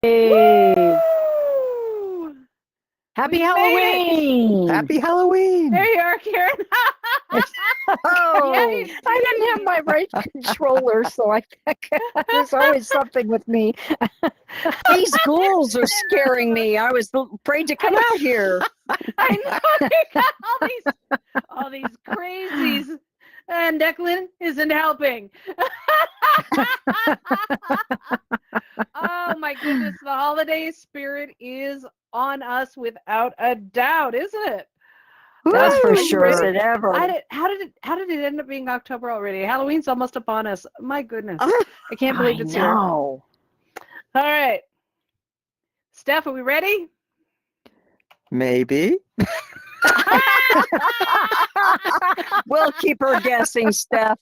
Woo! Happy We made Halloween! Happy Halloween! There you are, Karen. Oh, Yay. I didn't have my right controller, so I there's always something with me. These ghouls are scaring me. I was afraid to come out here. I know they got all these crazies, and Declan isn't helping. Oh my goodness, the holiday spirit is on us without a doubt, isn't it? That's for Are you sure. ready? Ever. How did it end up being October already? Halloween's almost upon us. My goodness. I can't believe it's here. All right. Steph, are we ready? Maybe. We'll keep her guessing, Steph.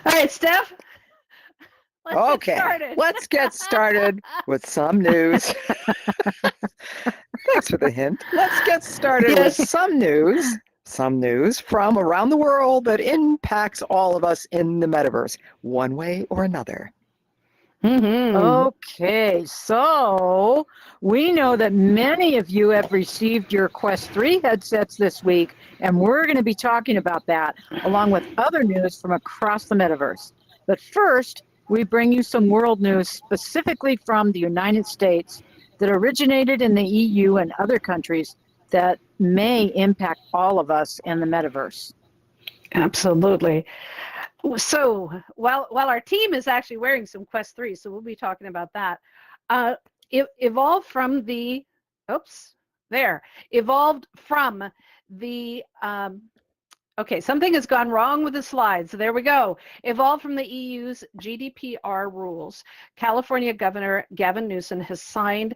All right, Steph. Let's get started with some news. Thanks for the hint. Let's get started with some news from around the world that impacts all of us in the metaverse, one way or another. Okay, so we know that many of you have received your Quest 3 headsets this week, and we're going to be talking about that along with other news from across the metaverse. But first, we bring you some world news specifically from the United States that originated in the EU and other countries that may impact all of us in the metaverse. Absolutely. So while our team is actually wearing some Quest 3, so we'll be talking about that. It evolved from the okay, something has gone wrong with the slides. So there we go. Evolved from the EU's GDPR rules. California Governor Gavin Newsom has signed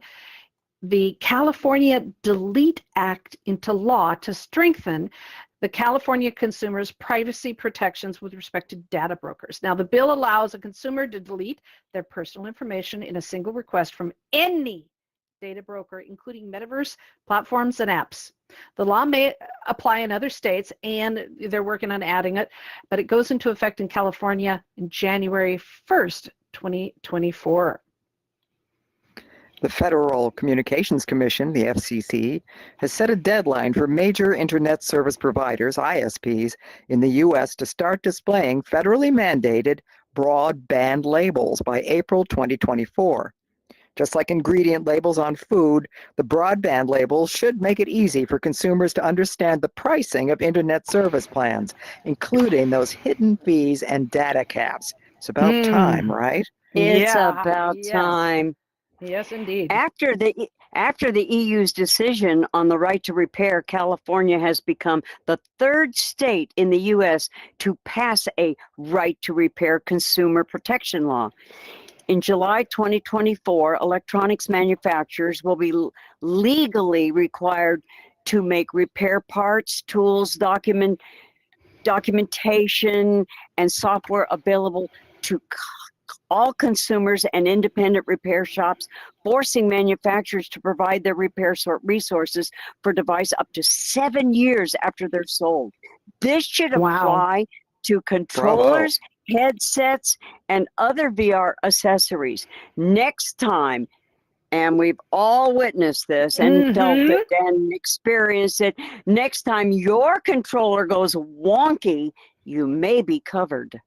the California Delete Act into law to strengthen the California consumers' privacy protections with respect to data brokers. Now, the bill allows a consumer to delete their personal information in a single request from any data broker, including metaverse platforms and apps. The law may apply in other states, and they're working on adding it, but it goes into effect in California in January 1st, 2024. The Federal Communications Commission, the FCC, has set a deadline for major internet service providers, ISPs, in the U.S. to start displaying federally mandated broadband labels by April 2024. Just like ingredient labels on food, the broadband labels should make it easy for consumers to understand the pricing of internet service plans, including those hidden fees and data caps. It's about time, right? It's about time. Yes, indeed. After the EU's decision on the right to repair, California has become the third state in the U.S. to pass a right to repair consumer protection law. In July 2024, electronics manufacturers will be legally required to make repair parts, tools, documentation, and software available to all consumers and independent repair shops, forcing manufacturers to provide their repair resources for device up to 7 years after they're sold. This should apply to controllers, headsets, and other VR accessories. Next time, and we've all witnessed this and felt it and experienced it, next time your controller goes wonky, you may be covered.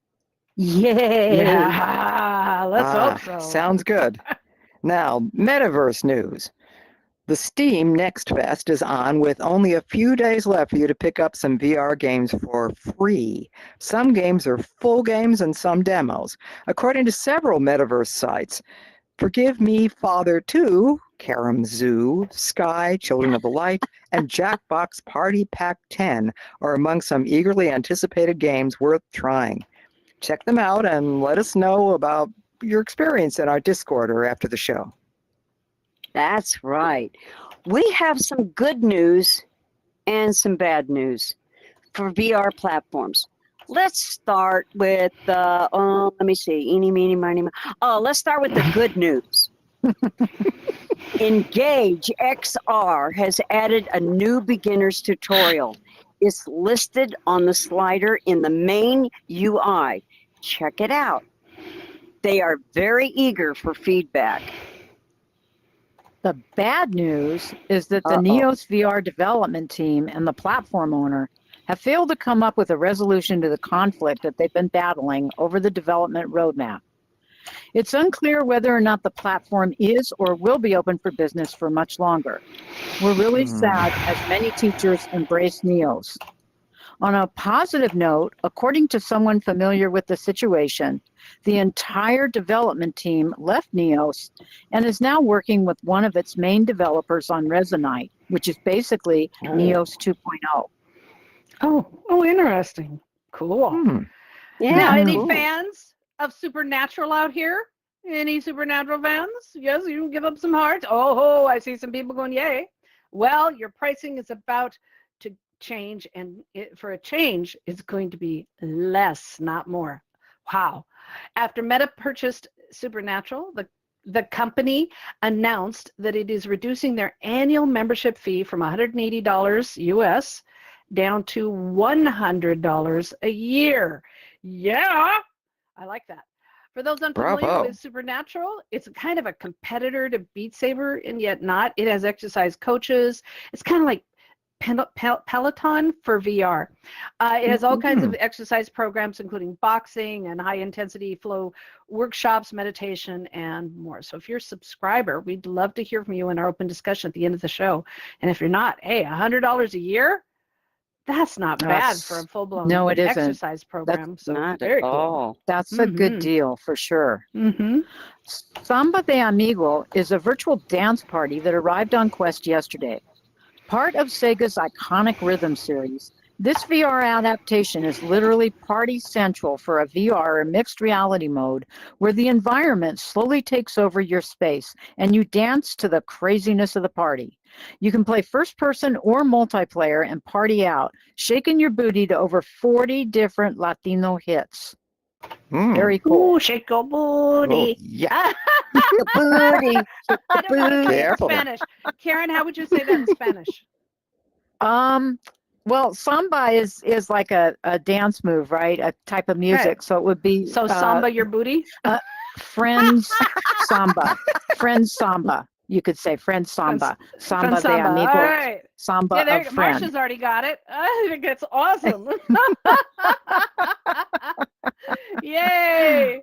Yay! Yeah, let's hope so. Sounds good. Now, metaverse news. The Steam Next Fest is on with only a few days left for you to pick up some VR games for free. Some games are full games and some demos. According to several metaverse sites, Forgive Me Father 2, Karam Zoo, Sky, Children of the Light, and Jackbox Party Pack 10 are among some eagerly anticipated games worth trying. Check them out and let us know about your experience in our Discord or after the show. That's right. We have some good news and some bad news for VR platforms. Let's start with let me see. Eeny, meeny, miny, mo. Let's start with the good news. Engage XR has added a new beginner's tutorial. It's listed on the slider in the main UI. Check it out. They are very eager for feedback. The bad news is that the Uh-oh. NEOS VR development team and the platform owner have failed to come up with a resolution to the conflict that they've been battling over the development roadmap. It's unclear whether or not the platform is or will be open for business for much longer. We're really sad as many teachers embrace NEOS. On a positive note, according to someone familiar with the situation, the entire development team left NEOS and is now working with one of its main developers on Resonite, which is basically NEOS 2.0. Oh, interesting. Cool. Yeah. Now, any cool. fans of Supernatural out here? Any Supernatural fans? Yes, you can give up some hearts. Oh, I see some people going, yay. Well, your pricing is about to change, and for a change, it's going to be less, not more. Wow. After Meta purchased Supernatural, the company announced that it is reducing their annual membership fee from $180 US down to $100 a year. Yeah, I like that. For those unfamiliar Bravo. with Supernatural, it's kind of a competitor to Beat Saber, and yet not. It has exercise coaches. It's kind of like Peloton for VR. It has all kinds of exercise programs, including boxing and high-intensity flow workshops, meditation, and more. So if you're a subscriber, we'd love to hear from you in our open discussion at the end of the show. And if you're not, hey, $100 a year? That's not bad for a full-blown no, it isn't. exercise program. So Not very at cool. all. That's a good Mhm. deal for sure. Mm-hmm. Samba de Amigo is a virtual dance party that arrived on Quest yesterday. Part of Sega's iconic Rhythm series, this VR adaptation is literally party central for a VR or mixed reality mode where the environment slowly takes over your space and you dance to the craziness of the party. You can play first person or multiplayer and party out, shaking your booty to over 40 different Latino hits. Very cool. Ooh, shake your booty. Yeah. The booty. I don't know how to say it in Careful. Spanish. Karen, how would you say that in Spanish? Well, samba is like a dance move, right? A type of music. Right. So it would be So samba your booty? friends samba. Friends samba. You could say friends samba. Samba de Samba. amigo. All right. Samba Yeah, there of you go. friend. Marsha's already got it. I think it's awesome. Yay.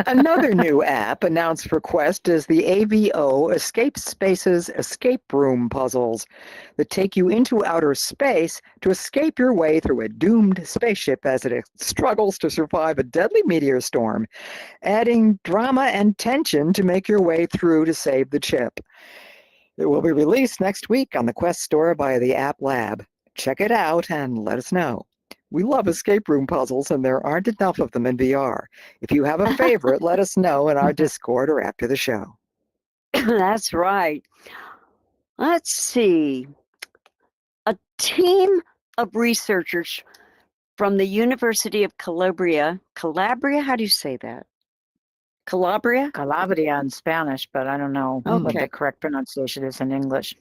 Another new app announced for Quest is the AVO Escape Spaces escape room puzzles that take you into outer space to escape your way through a doomed spaceship as it struggles to survive a deadly meteor storm, adding drama and tension to make your way through to save the chip. It will be released next week on the Quest store by the App Lab. Check it out and let us know. We love escape room puzzles, and there aren't enough of them in VR. If you have a favorite, let us know in our Discord or after the show. That's right. Let's see. A team of researchers from the University of Calabria. Calabria? How do you say that? Calabria? Calabria in Spanish, but I don't know what Okay. the correct pronunciation is in English.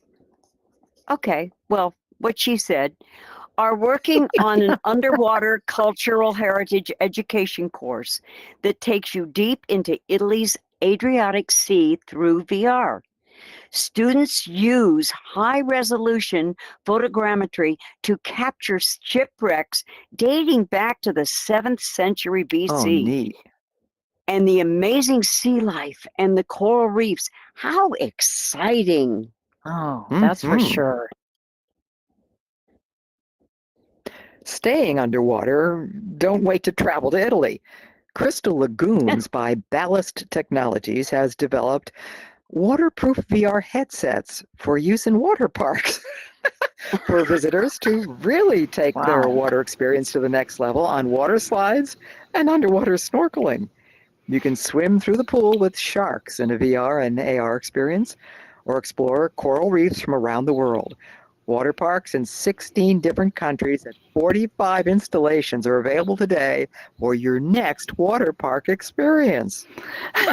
Okay. Well, what she said, are working on an underwater cultural heritage education course that takes you deep into Italy's Adriatic Sea through VR. Students use high-resolution photogrammetry to capture shipwrecks dating back to the 7th century BC. Oh, neat. And the amazing sea life and the coral reefs. How exciting! Oh, that's for Mhm. sure. Staying underwater, don't wait to travel to Italy. Crystal Lagoons by Ballast Technologies has developed waterproof VR headsets for use in water parks for visitors to really take their Wow. water experience to the next level on water slides and underwater snorkeling. You can swim through the pool with sharks in a VR and AR experience, or explore coral reefs from around the world. Water parks in 16 different countries and 45 installations are available today for your next water park experience. That's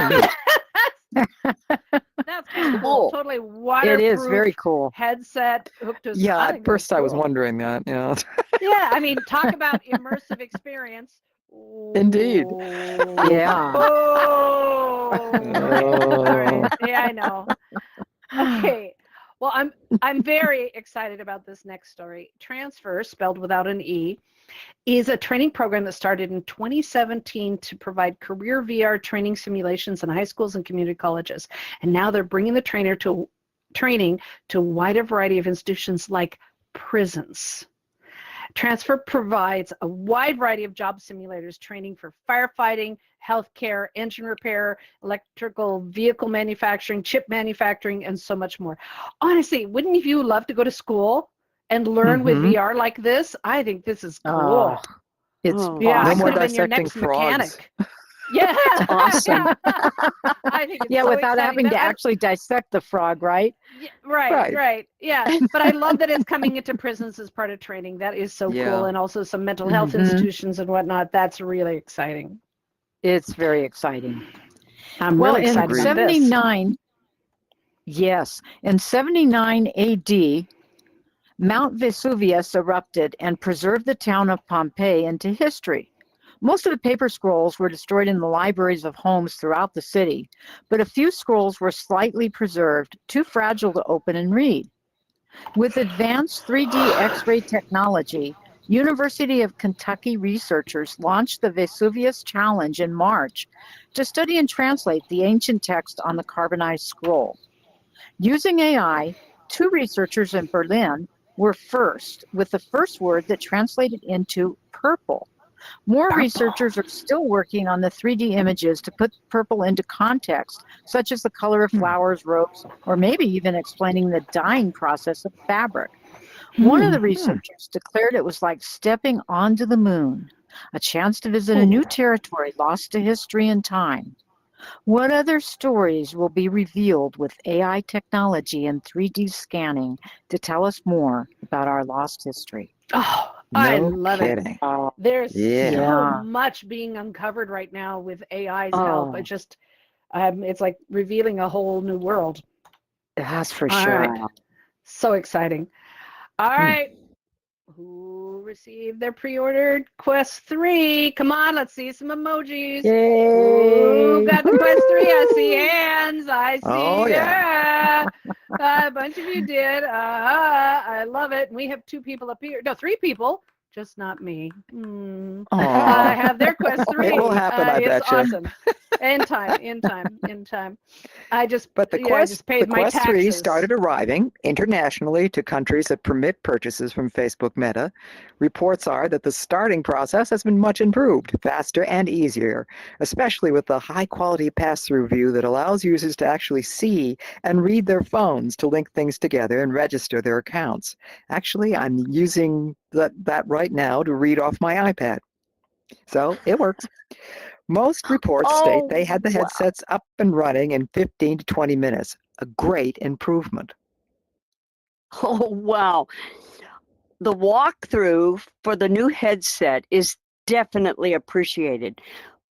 kind of Cool. cool. Totally It waterproof is very cool. headset hooked to. Yeah, I at think that's first I was cool. wondering that. Yeah. Yeah, I mean, talk about immersive experience Indeed. Yeah. Oh. Oh. All right. Yeah, I know. Okay. Well, I'm very excited about this next story. Transfer, spelled without an E, is a training program that started in 2017 to provide career VR training simulations in high schools and community colleges. And now they're bringing the training to a wider variety of institutions like prisons. Transfer provides a wide variety of job simulators training for firefighting, healthcare, engine repair, electrical vehicle manufacturing, chip manufacturing, and so much more. Honestly, wouldn't you love to go to school and learn with Mhm. VR like this? I think this is cool. Oh, it's Oh. Yeah, No I more could have been your dissecting next frogs. mechanic. Yeah, Awesome. yeah. I think it's yeah, so without exciting. having That to I- actually dissect the frog, right? Yeah, right, Right. right. Yeah. But I love that it's coming into prisons as part of training. That is so Yeah. cool. And also some mental health Mhm. institutions and whatnot. That's really exciting. It's very exciting. I'm Well, really in excited about this. 79, yes, in 79 AD, Mount Vesuvius erupted and preserved the town of Pompeii into history. Most of the paper scrolls were destroyed in the libraries of homes throughout the city, but a few scrolls were slightly preserved, too fragile to open and read. With advanced 3D X-ray technology, University of Kentucky researchers launched the Vesuvius Challenge in March to study and translate the ancient text on the carbonized scroll. Using AI, 2 researchers in Berlin were first with the first word that translated into purple. More Purple. researchers are still working on the 3D images to put purple into context, such as the color of flowers, ropes, or maybe even explaining the dyeing process of fabric. One of the researchers declared it was like stepping onto the moon, a chance to visit a new territory lost to history and time. What other stories will be revealed with AI technology and 3D scanning to tell us more about our lost history? Oh, I No love it. kidding. There's Yeah. so Yeah. much being uncovered right now with AI's help. Oh. It just, it's like revealing a whole new world. That's for All sure. right. So exciting. All Hmm. right. Who received their pre-ordered Quest 3? Come on, let's see some emojis. Who Yay! got the Quest 3? I see hands. I see. Oh, yeah. A bunch of you did. I love it. We have 2 people up here. No, 3 people. Just not me. I Aw. have their Quest 3. It will happen, I it's betcha. awesome. In time. I just, But the I Quest, just paid the my Quest 3 taxes. started arriving internationally to countries that permit purchases from Facebook Meta. Reports are that the starting process has been much improved, faster and easier, especially with the high-quality pass-through view that allows users to actually see and read their phones to link things together and register their accounts. Actually, I'm using that right now to read off my iPad. So it works. Most reports state they had the wow. headsets up and running in 15 to 20 minutes, a great improvement. Oh, wow. The walkthrough for the new headset is definitely appreciated.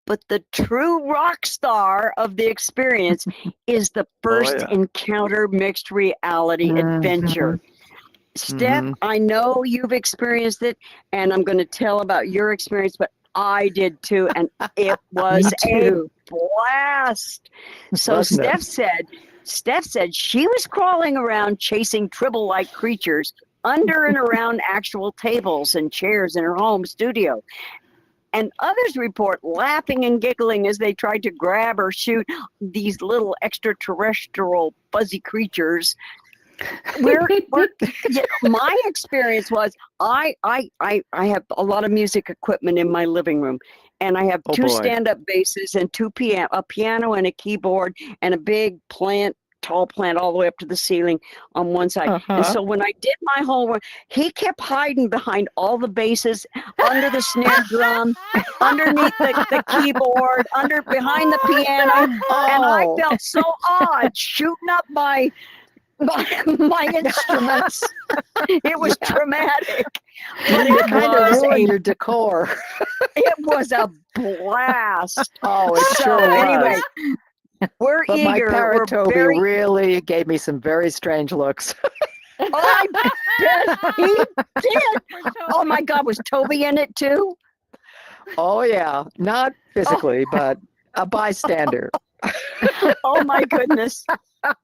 But the true rock star of the experience is the first yeah. encounter mixed reality adventure. Steph, Mhm. I know you've experienced it, and I'm going to tell about your experience, but I did too, and it was a too. blast. So Wasn't it? Steph said she was crawling around chasing Tribble-like creatures under and around actual tables and chairs in her home studio. And others report laughing and giggling as they tried to grab or shoot these little extraterrestrial fuzzy creatures. Yeah, my experience was I have a lot of music equipment in my living room, and I have Oh, 2 boy. stand-up basses and a piano and a keyboard and a big tall plant all the way up to the ceiling on one side. And Uh-huh. so when I did my homework, he kept hiding behind all the basses, under the snare drum, underneath the keyboard, behind the piano, and I Oh. felt so odd shooting up my instruments. It was traumatic, but You it kind of was ruined your decor. a blast. Oh, it So sure was. anyway, we're But my eager. We're Paratobi very. really gave me some very strange looks. Oh, I bet he did. Oh my God, was Toby in it too? Oh yeah, not physically, but a bystander. Oh my goodness. Love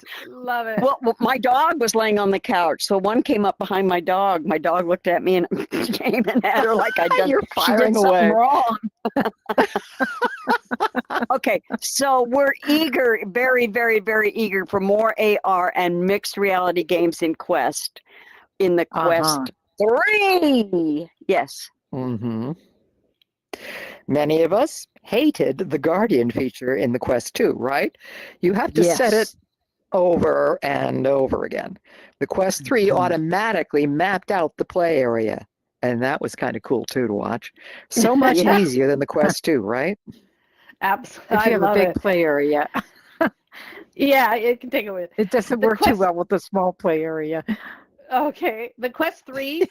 it. Love it. Well, my dog was laying on the couch, so one came up behind my dog. My dog looked at me and came and at her like I'd done. You're She firing did something away. wrong. Okay, so we're eager, very, very, very eager for more AR and mixed reality games in Quest. In the Quest 3, yes. Mm-hmm. Many of us hated the Guardian feature in the Quest 2, right? You have to set it Yes. over and over again. The Quest 3 Mhm. automatically mapped out the play area, and that was kind of cool too to watch. So much Yeah. easier than the Quest 2, right? Absolutely. If I you have a love big it. play area, Yeah, it can take away. it doesn't The work too Quest- well with the small play area. Okay. The Quest 3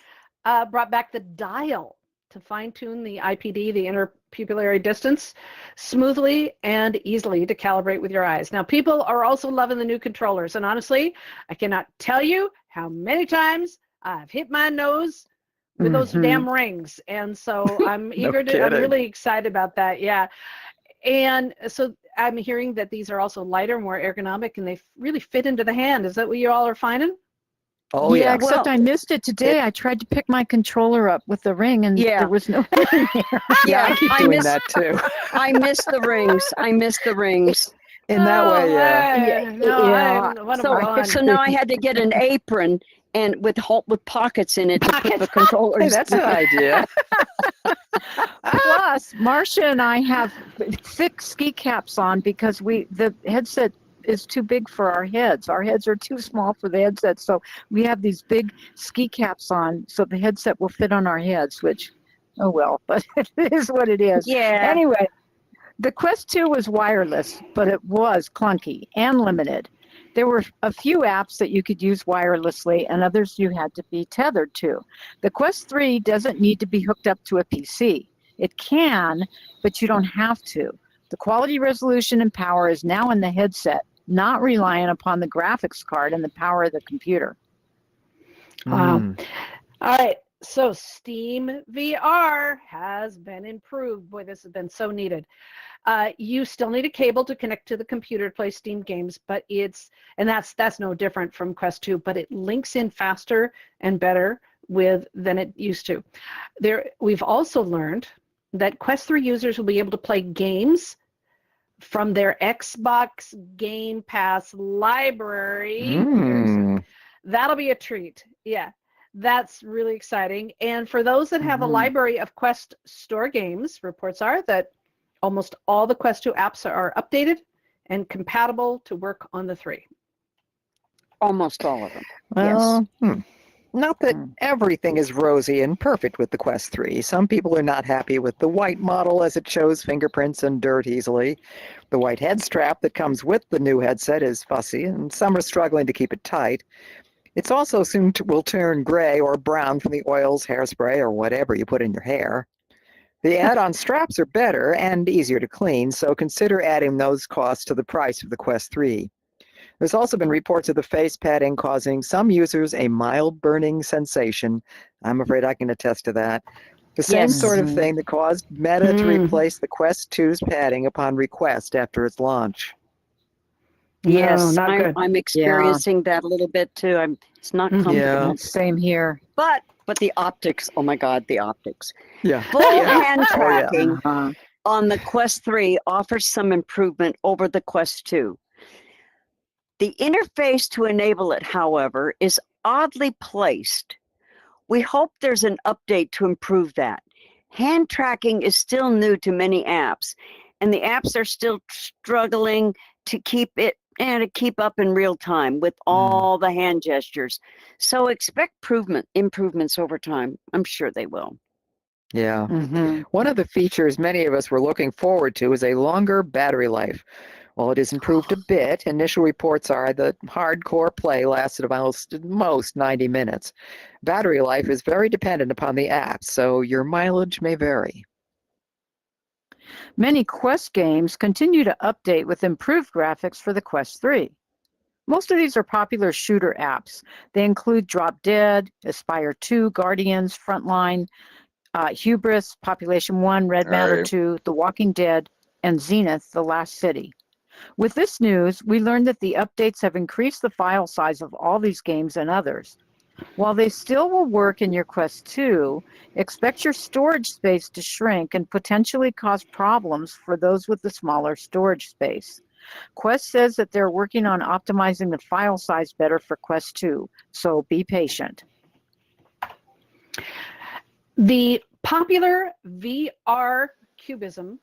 brought back the dial to fine-tune the IPD, the interpupillary distance, smoothly and easily to calibrate with your eyes. Now, people are also loving the new controllers, and honestly, I cannot tell you how many times I've hit my nose with those Mhm. damn rings, and so I'm No I'm kidding. really excited about that. Yeah, and so I'm hearing that these are also lighter, more ergonomic, and they really fit into the hand. Is that what you all are finding? Oh yeah, yeah. except Well, I missed it today. I tried to pick my controller up with the ring, and Yeah. there was no ring there. Yeah, I keep I doing miss- that too. I miss the rings. I miss the rings. In that way, yeah. I'm one of So, one. so now I had to get an apron and with pockets in it to put the controllers. Hey, that's an idea. Plus, Marcia and I have thick ski caps on because the headset is too big for our heads. Our heads are too small for the headset, so we have these big ski caps on so the headset will fit on our heads, which, oh well, but it is what it is. Yeah. Anyway, the Quest 2 was wireless, but it was clunky and limited. There were a few apps that you could use wirelessly and others you had to be tethered to. The Quest 3 doesn't need to be hooked up to a PC. It can, but you don't have to. The quality, resolution, and power is now in the headset, not reliant upon the graphics card and the power of the computer. Wow. Mm. All right. So Steam VR has been improved. Boy, this has been so needed. You still need a cable to connect to the computer to play Steam games, but that's no different from Quest 2, but it links in faster and better than it used to. We've also learned that Quest 3 users will be able to play games from their Xbox Game Pass library. Mm. That'll be a treat. Yeah, that's really exciting. And for those that have a library of Quest Store games, reports are that almost all the Quest 2 apps are updated and compatible to work on the 3. Almost all of them. Well, not that Hmm. everything is rosy and perfect with the Quest 3. Some people are not happy with the white model as it shows fingerprints and dirt easily. The white head strap that comes with the new headset is fussy, and some are struggling to keep it tight. It's also soon will turn gray or brown from the oils, hairspray, or whatever you put in your hair. The add-on straps are better and easier to clean, so consider adding those costs to the price of the Quest 3. There's also been reports of the face padding causing some users a mild burning sensation. I'm afraid I can attest to that. The same Yes. sort of Mhm. thing that caused Meta to Mm. replace the Quest 2's padding upon request after its launch. Yes, not good. I'm experiencing that a little bit too. It's not Mhm. comfortable. Yeah. Same here. But the optics, oh my God, the optics. Yeah. Full Yeah. hand Oh, yeah. tracking Uh-huh. on the Quest 3 offers some improvement over the Quest 2. The interface to enable it, however, is oddly placed. We hope there's an update to improve that. Hand tracking is still new to many apps, and the apps are still struggling to keep up in real time with all the hand gestures. So expect improvements over time. I'm sure they will. Yeah. Mhm. One of the features many of us were looking forward to is a longer battery life. While it has improved a bit, initial reports are that hardcore play lasted about most 90 minutes. Battery life is very dependent upon the app, so your mileage may vary. Many Quest games continue to update with improved graphics for the Quest 3. Most of these are popular shooter apps. They include Drop Dead, Aspire 2, Guardians, Frontline, Hubris, Population 1, Red Matter Right. 2, The Walking Dead, and Zenith, The Last City. With this news, we learned that the updates have increased the file size of all these games and others. While they still will work in your Quest 2, expect your storage space to shrink and potentially cause problems for those with the smaller storage space. Quest says that they're working on optimizing the file size better for Quest 2, so be patient. The popular VR cubism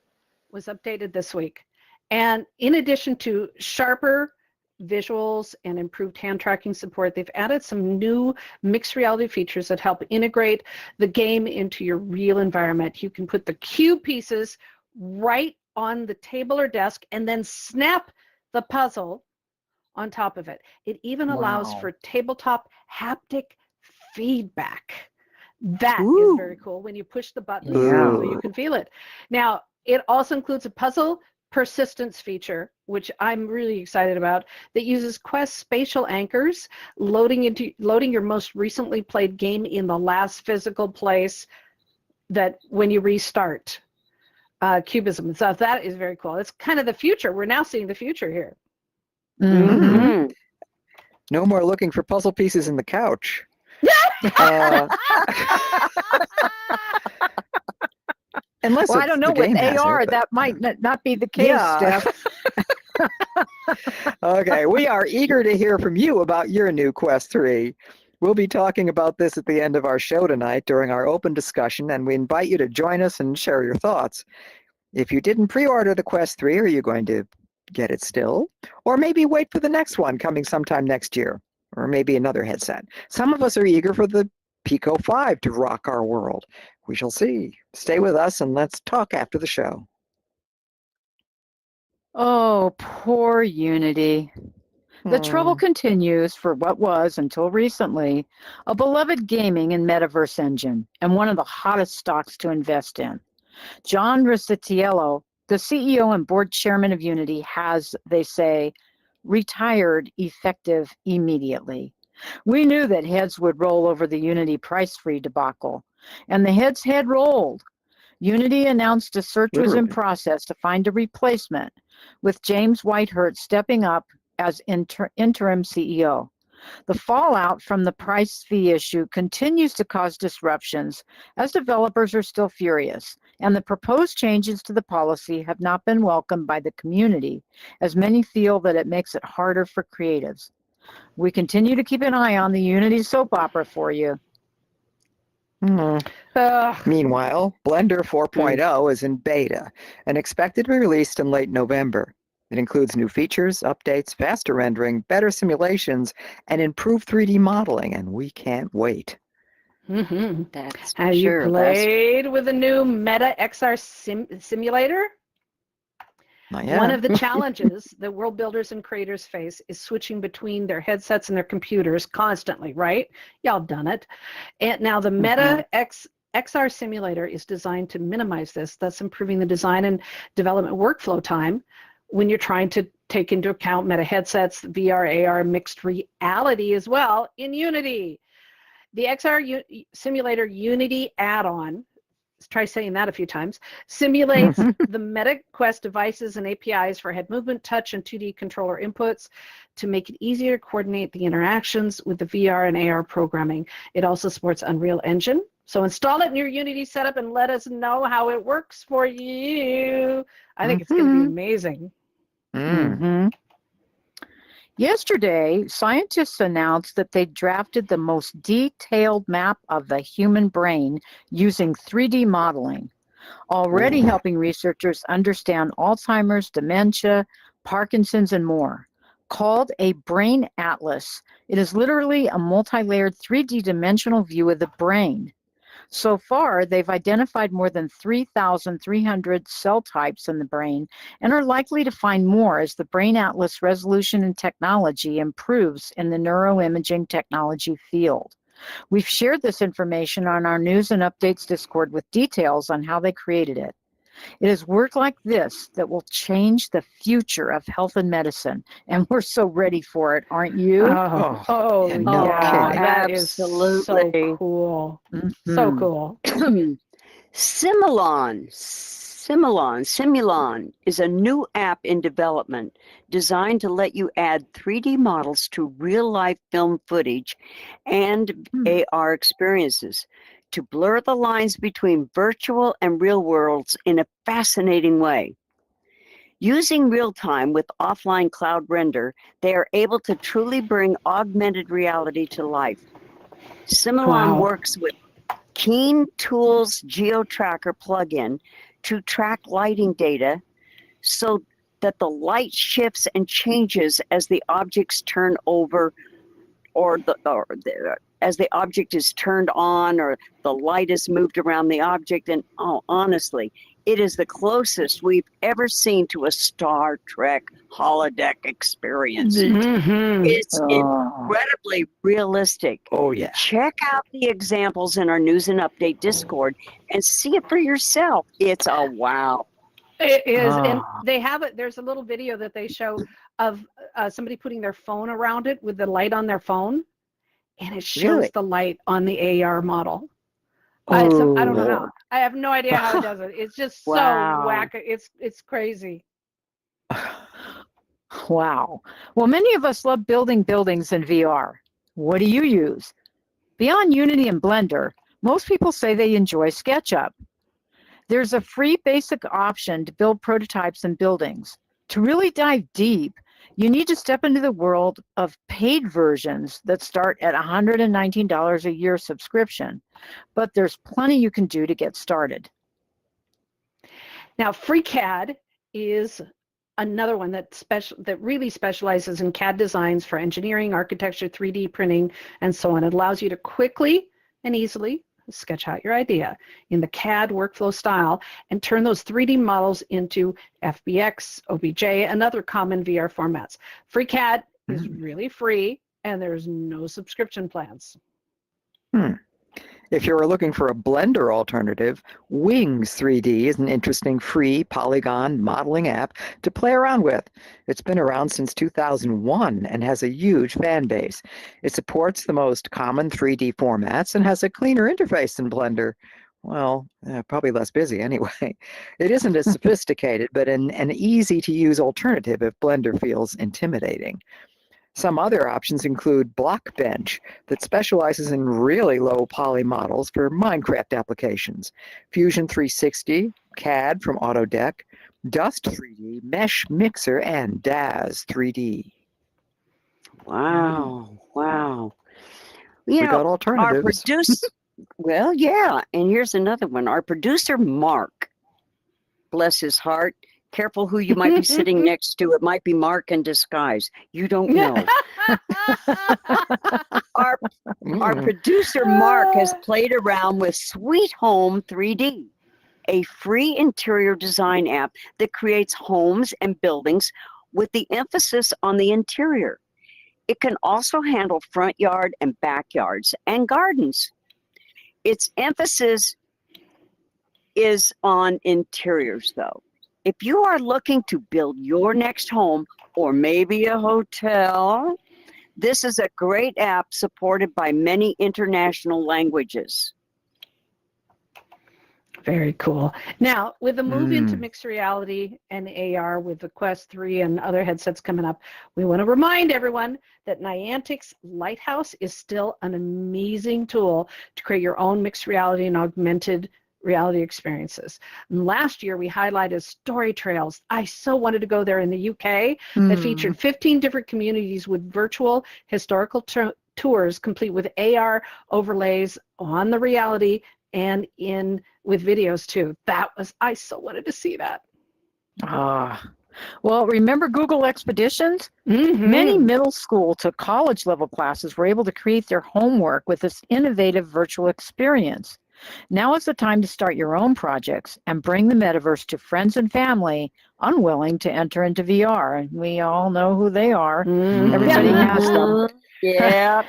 was updated this week. And in addition to sharper visuals and improved hand tracking support, they've added some new mixed reality features that help integrate the game into your real environment. You can put the cube pieces right on the table or desk and then snap the puzzle on top of it. It even allows Wow. for tabletop haptic feedback. That is Ooh. very cool when you push the button Yeah. so you can feel it. Now, it also includes a puzzle persistence feature, which I'm really excited about, that uses Quest spatial anchors, loading your most recently played game in the last physical place that when you restart cubism. So that is very cool. It's kind of the future. We're now seeing the future here. Mhm. No more looking for puzzle pieces in the couch. Uh, unless Well, I it's don't know, the with game has AR, it, but- that might not be the case, Yeah. Steph. Okay, we are eager to hear from you about your new Quest 3. We'll be talking about this at the end of our show tonight during our open discussion, and we invite you to join us and share your thoughts. If you didn't pre-order the Quest 3, are you going to get it still? Or maybe wait for the next one coming sometime next year? Or maybe another headset? Some of us are eager for the Pico 5 to rock our world. We shall see. Stay with us and let's talk after the show. Oh, poor Unity. The trouble continues for what was, until recently, a beloved gaming and metaverse engine, and one of the hottest stocks to invest in. John Riccitiello, the CEO and board chairman of Unity, has, they say, retired effective immediately. We knew that heads would roll over the Unity price-free debacle, and the heads had rolled. Unity announced a search was in Literally. process to find a replacement, with James Whitehurt stepping up as interim CEO. The fallout from the price fee issue continues to cause disruptions as developers are still furious, and the proposed changes to the policy have not been welcomed by the community, as many feel that it makes it harder for creatives. We continue to keep an eye on the Unity soap opera for you. Meanwhile, Blender 4.0 is in beta and expected to be released in late November. It includes new features, updates, faster rendering, better simulations, and improved 3D modeling, and we can't wait. Mm-hmm. That's Have you played with the new Meta XR simulator? Not One yet. of the challenges that world builders and creators face is switching between their headsets and their computers constantly, right? Y'all done it. And now the Meta XR simulator is designed to minimize this, thus improving the design and development workflow time when you're trying to take into account Meta headsets, VR, AR, mixed reality as well in Unity. The XR simulator Unity add-on, try saying that a few times, simulates the Meta Quest devices and APIs for head movement, touch, and 2D controller inputs to make it easier to coordinate the interactions with the VR and AR programming. It also supports Unreal Engine. So install it in your Unity setup and let us know how it works for you. I think it's going to be amazing. Yesterday, scientists announced that they drafted the most detailed map of the human brain using 3D modeling, already helping researchers understand Alzheimer's, dementia, Parkinson's, and more. Called a brain atlas, it is literally a multi-layered 3D dimensional view of the brain. So far, they've identified more than 3,300 cell types in the brain and are likely to find more as the Brain Atlas resolution and technology improves in the neuroimaging technology field. We've shared this information on our News and Updates Discord with details on how they created it. It is work like this that will change the future of health and medicine, and we're so ready for it, aren't you? Oh, yeah, no yeah, kidding. that is so Absolutely. cool. So cool. Simulon is a new app in development designed to let you add 3D models to real-life film footage and AR experiences to blur the lines between virtual and real worlds in a fascinating way. Using real-time with offline cloud render, they are able to truly bring augmented reality to life. Simulon works with Keen Tools GeoTracker plugin to track lighting data so that the light shifts and changes as the objects turn over as the object is turned on or the light is moved around the object. And honestly, it is the closest we've ever seen to a Star Trek holodeck experience. It's incredibly realistic. Oh, yeah. Check out the examples in our News and Update Discord and see it for yourself. It's a wow. It is, and they have it. There's a little video that they show of somebody putting their phone around it with the light on their phone, and it shows the light on the AR model. I don't know how. I have no idea how it does it. It's just so wacky. It's crazy. Wow. Well, many of us love building buildings in VR. What do you use? Beyond Unity and Blender, most people say they enjoy SketchUp. There's a free basic option to build prototypes and buildings. To really dive deep, you need to step into the world of paid versions that start at $119 a year subscription, but there's plenty you can do to get started. Now, FreeCAD is another one that really specializes in CAD designs for engineering, architecture, 3D printing, and so on. It allows you to quickly and easily sketch out your idea in the CAD workflow style and turn those 3D models into FBX, OBJ, and other common VR formats. FreeCAD is really free, and there's no subscription plans. If you're looking for a Blender alternative, Wings 3D is an interesting free polygon modeling app to play around with. It's been around since 2001 and has a huge fan base. It supports the most common 3D formats and has a cleaner interface than Blender. Well, probably less busy anyway. It isn't as sophisticated, but an easy-to-use alternative if Blender feels intimidating. Some other options include Blockbench that specializes in really low poly models for Minecraft applications, Fusion 360, CAD from Autodeck, Dust 3D, Mesh Mixer, and Daz 3D. Wow. We got alternatives. Well, yeah, and here's another one. Our producer, Mark, bless his heart, careful who you might be sitting next to. It might be Mark in disguise. You don't know. Our producer, Mark, has played around with Sweet Home 3D, a free interior design app that creates homes and buildings with the emphasis on the interior. It can also handle front yard and backyards and gardens. Its emphasis is on interiors, though. If you are looking to build your next home or maybe a hotel, this is a great app supported by many international languages. Very cool. Now, with the move into mixed reality and AR with the Quest 3 and other headsets coming up, we want to remind everyone that Niantic's Lighthouse is still an amazing tool to create your own mixed reality and augmented reality experiences. And last year, we highlighted Story Trails. I so wanted to go there in the UK that featured 15 different communities with virtual historical tours complete with AR overlays on the reality and with videos too. I so wanted to see that. Well, remember Google Expeditions? Many middle school to college level classes were able to create their homework with this innovative virtual experience. Now is the time to start your own projects and bring the metaverse to friends and family unwilling to enter into VR. And we all know who they are. Everybody has them. Yeah.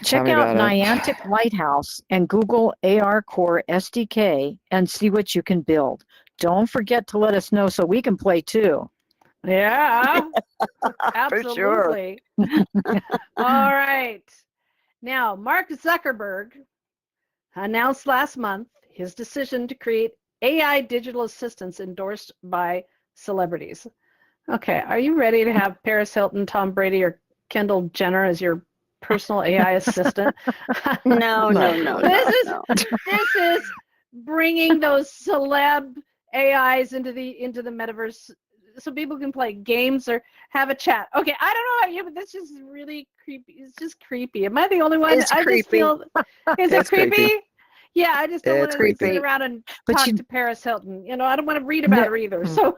Check out Niantic Lighthouse and Google AR Core SDK and see what you can build. Don't forget to let us know so we can play too. Yeah, absolutely. All right. Now, Mark Zuckerberg announced last month his decision to create AI digital assistants endorsed by celebrities. Okay, are you ready to have Paris Hilton, Tom Brady, or Kendall Jenner as your personal AI assistant? No. This is bringing those celeb AIs into the metaverse so people can play games or have a chat. Okay, I don't know about you, but this is really creepy. It's just creepy. Am I the only one? It's I creepy. just feel. Is it It's creepy? creepy. Yeah, I just don't want It's to sit creepy. around and But talk you- to Paris Hilton. You know, I don't want to read about her either. So.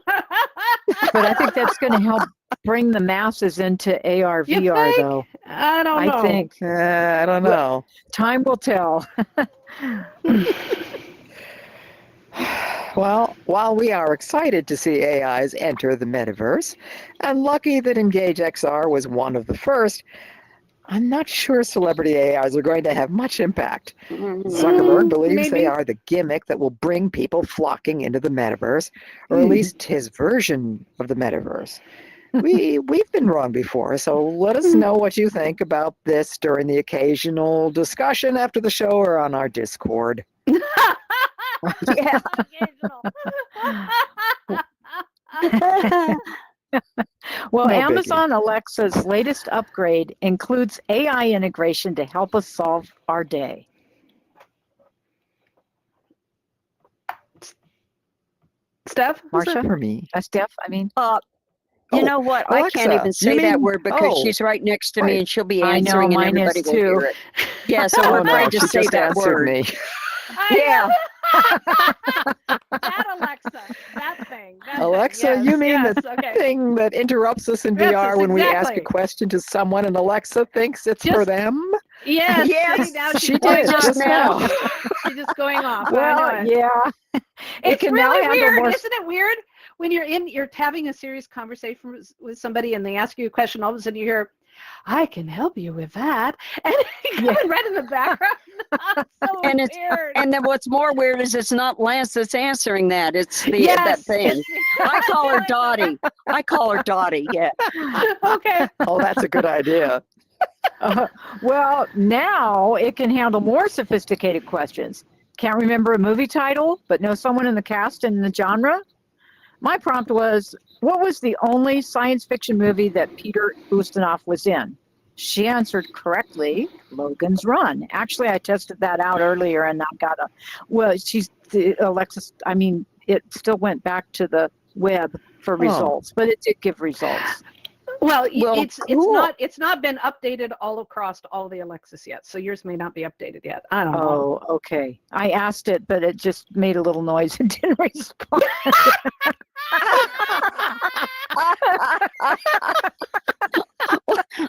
But I think that's going to help bring the masses into AR, You VR, think? though. I don't know. I think I don't know. time will tell. Well, while we are excited to see AIs enter the metaverse, and lucky that Engage XR was one of the first, I'm not sure celebrity AIs are going to have much impact. Zuckerberg believes maybe. they are the gimmick that will bring people flocking into the metaverse, or at least his version of the metaverse. We've been wrong before, so let us know what you think about this during the occasional discussion after the show or on our Discord. Yeah. Occasional. Well, No biggie. Amazon Alexa's latest upgrade includes AI integration to help us solve our day. Steph? Who's that Marcia? for me? Steph, I mean, You Oh, know what? I can't Alexa, even say you that mean- word because oh, she's right next to me right. and she'll be I know, answering and mine is everybody will too. hear it. Yeah, so Oh we're no, afraid to she say just that answered word. me. Yeah. That Alexa, that thing. That Alexa, thing. Yes, you mean yes, the okay. thing that interrupts us in Yes, VR when we ask a exactly. question to someone and Alexa thinks it's for Just- them? Yes, Yes, see, now she's She going did off. just now. She's just going off. I well, know it. yeah. It's can now really handle weird, more- isn't it weird? When you're having a serious conversation with somebody and they ask you a question, all of a sudden you hear, "I can help you with that," and coming right in the background. So And it's- weird. And then what's more weird is it's not Lance that's answering that. It's that Yes. thing. I call her Dottie. I call her Dottie. Yeah. Okay. Oh, that's a good idea. Well, now it can handle more sophisticated questions. Can't remember a movie title, but know someone in the cast and the genre? My prompt was, what was the only science fiction movie that Peter Ustinov was in? She answered correctly, Logan's Run. Actually, I tested that out earlier and I got Alexis, I mean, it still went back to the web for results, but it did give results. Well, Well, it's cool. not been updated all across all the Alexis yet, so yours may not be updated yet. I don't know. Oh, okay. I asked it, but it just made a little noise and didn't respond.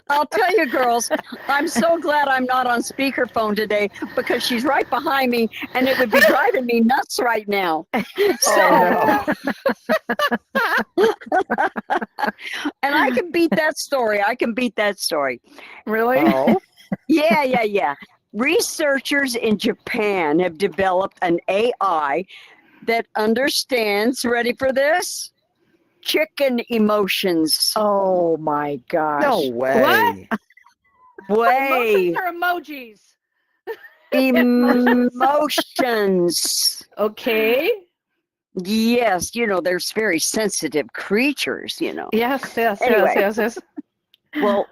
I'll tell you, girls, I'm so glad I'm not on speakerphone today because she's right behind me and it would be driving me nuts right now. Oh, And I can beat that story. I can beat that story. Really? Oh, Yeah. Researchers in Japan have developed an AI that understands, ready for this? Chicken emotions. Oh my gosh. no way. Way. Emotions or emojis? Emotions. Okay. Yes, there's very sensitive creatures, Yes. Anyway. Yes. Well,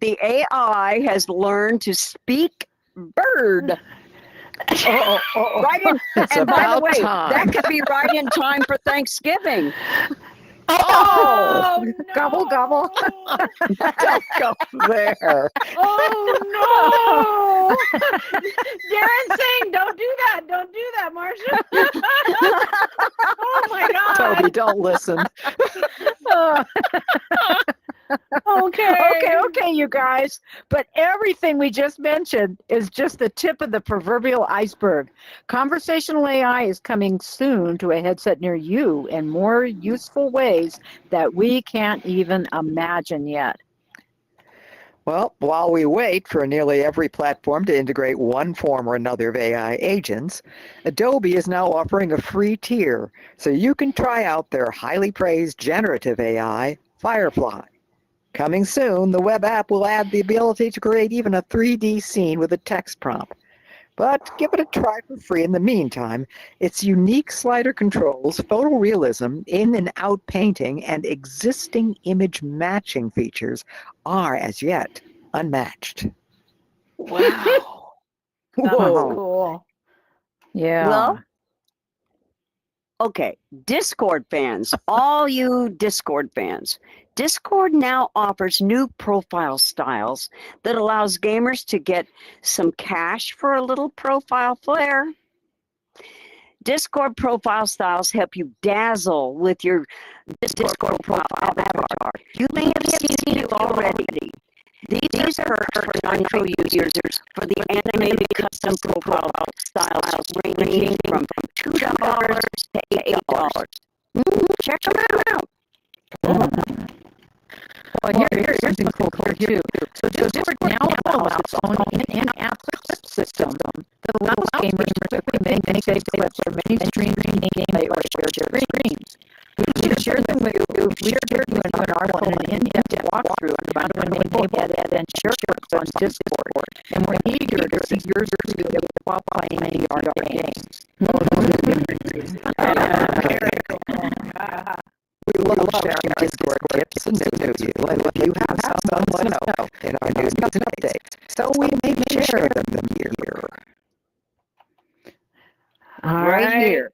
the AI has learned to speak bird. Right in, It's and by the about way, time. that could be right in time for Thanksgiving. Oh, no. Gobble, gobble. Don't go there. Oh no! Darren's saying, "Don't do that! Don't do that, Marcia!" Oh my God! Toby, don't listen. Okay, you guys. But everything we just mentioned is just the tip of the proverbial iceberg. Conversational AI is coming soon to a headset near you in more useful ways that we can't even imagine yet. Well, while we wait for nearly every platform to integrate one form or another of AI agents, Adobe is now offering a free tier so you can try out their highly praised generative AI, Firefly. Coming soon, the web app will add the ability to create even a 3D scene with a text prompt. But give it a try for free in the meantime. Its unique slider controls, photorealism, in and out painting, and existing image matching features are as yet unmatched. Wow. That's Whoa. cool. Yeah. Well, okay, Discord fans, all you Discord fans, Discord now offers new profile styles that allows gamers to get some cash for a little profile flair. Discord profile styles help you dazzle with your Discord profile avatar. You may have seen it already. These are for non-pro users for the animated custom profile styles ranging from $2 to $8. Check them out. Well, here's something cool here too. So Discord now allows its own in-app clip system that allows gamers to quickly make saved clips for many streams, gameplay, or shared screens. We shared them with you. We shared them in an article and an in-depth walkthrough about how to enable it and share clips on Discord. And we're eager to see yours while playing VR games. We love sharing Discord tips and news. And if you have some, let us know in our news and updates, so we may share them here. Right here.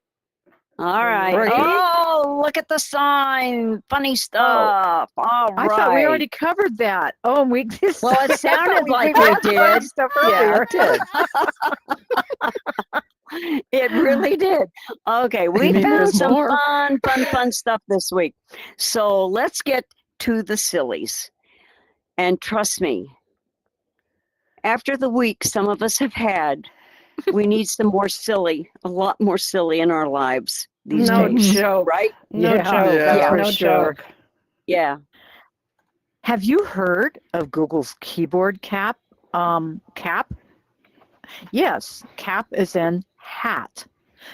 All right. Right. Oh, look at the sign. Funny stuff. All I right. thought we already covered that. Oh, we Well, it sounded like we we had funny did. stuff Yeah, earlier. it did. It really did. Okay, we You mean found there's some more? fun stuff this week. So let's get to the sillies. And trust me, after the week some of us have had, we need some more silly, a lot more silly in our lives these No days. joke. Right? No Yeah. joke. Yeah. That's For no sure. joke. Yeah. Have you heard of Google's keyboard cap? Cap? Yes, cap is in hat.